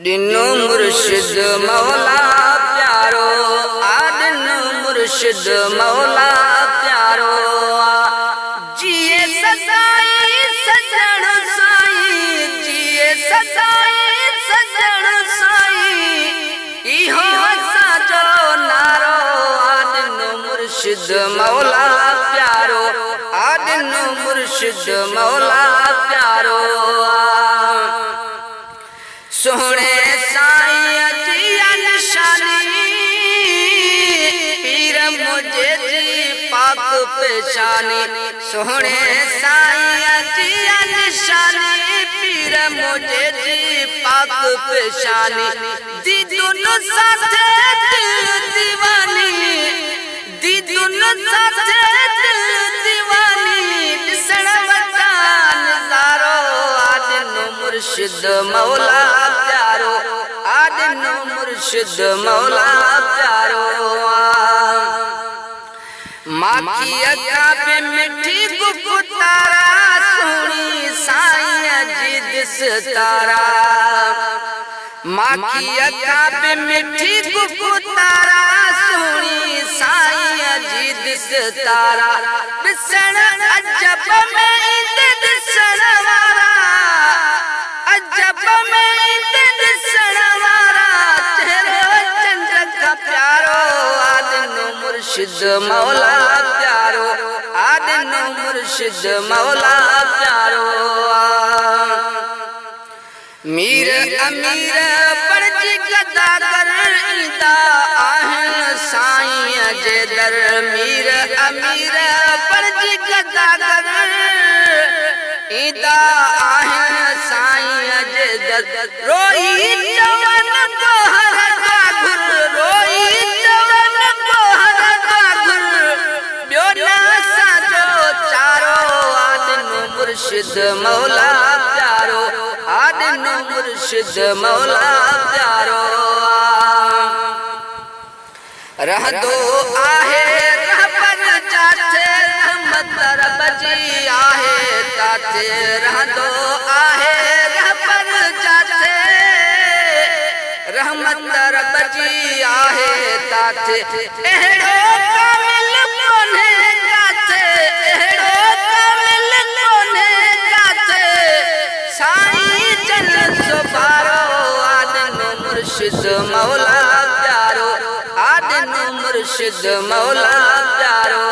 दिनो मुर्शिद मौला प्यारो आदिनो मुर्शिद मौला प्यारो जिए सदाई सजण साईं जिए सदाई सजण साईं इहो साजो नारो आदिनो मुर्शिद मौला प्यारो आदिनो मुर्शिद मौला प्यारो सोहणे साईं जी निशानी पीर मुझे जी पाक पेशानी सोहणे साईं जी निशानी पीर मुझे जी पाक पेशानी दीदुन साथे दिल दीवानी दीदुन साथे दिल दीवानी दिसण वटा नज़ारो आदिनो मुर्शिद मौला प्यारो आदिनो मुर्शिद मौला प्यारो माखी अका पे मिठी गुफ्तारा सुनी साईं जी दिस तारा माखी अका पे मिठी गुफ्तारा सुनी साईं जी दिस तारा दिसण अजब में इंद दिसण वारा अजब में इंद दिसण वारा चेहरो चंद का प्यारो आदिनो मुर्शिद मौला प्यारो आदिनो मुर्शिद मौला प्यारो मीर अमीर पढ़जी गदा कर ईंदा आहिन साईं जे दर मीर अमीर पढ़जी गदा कर ईंदा आहिन साईं जे दर रोई जवन गोहर का घुर रोई जवन गोहर का घुर ॿियो न साजो चारो आदिनो मुर्शिद मौला प्यारो आदिनो मुर्शिद मौला प्यारो रहंदो आहे रहबर जाथे रहमत रब जी आहे ताथे रहंदो आहे रहबर जाथे रहमत रब जी आहे ताथे अहिड़ो कामिल कोन्हे काथे अहिड़ो कामिल कोन्हे काथे साईं जन सुभारो आदिनो मुर्शिद मौला प्यारो आदिनो मुर्शिद मौला प्यारो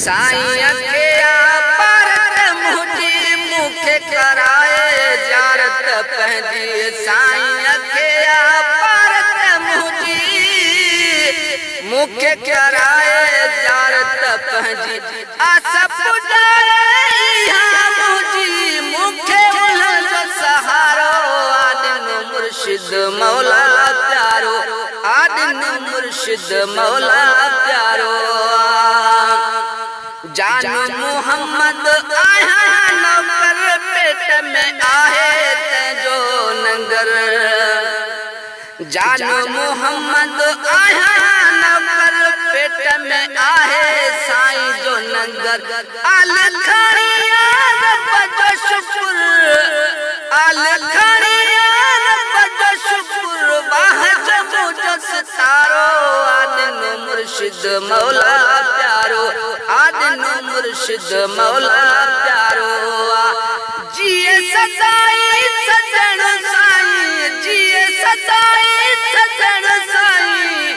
साईं के पारत मुझी मुखे कराए जारत पंहिंजी साईं के पारत मुझी मुखे कराए जारत पंहिंजी आस पुॼाए मुझी मुखे उन्हनि जो सहारो आदिनो मुर्शिद मौला प्यारो आदिनो मुर्शिद मौला प्यारो जान मोहम्मद आया नौकर पेट में आहे तंहिंजो नंगर जान मोहम्मद आया नौकर पेट में आहे साईं जो नंगर आल खणिया रब जो शुक्र आल खणिया रब जो शुक्र बाह जो जो सितारो आदिनो मुर्शिद मौला प्यारो आदिनो मुर्शिद मौला प्यारो जिए सदाई सजण साईं जिए सदाई सजण साईं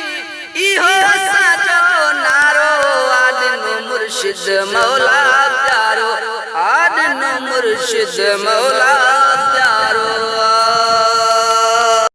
इहो साजो नारो आदिनो मुर्शिद मौला प्यारो आदिनो मुर्शिद मौला प्यारो।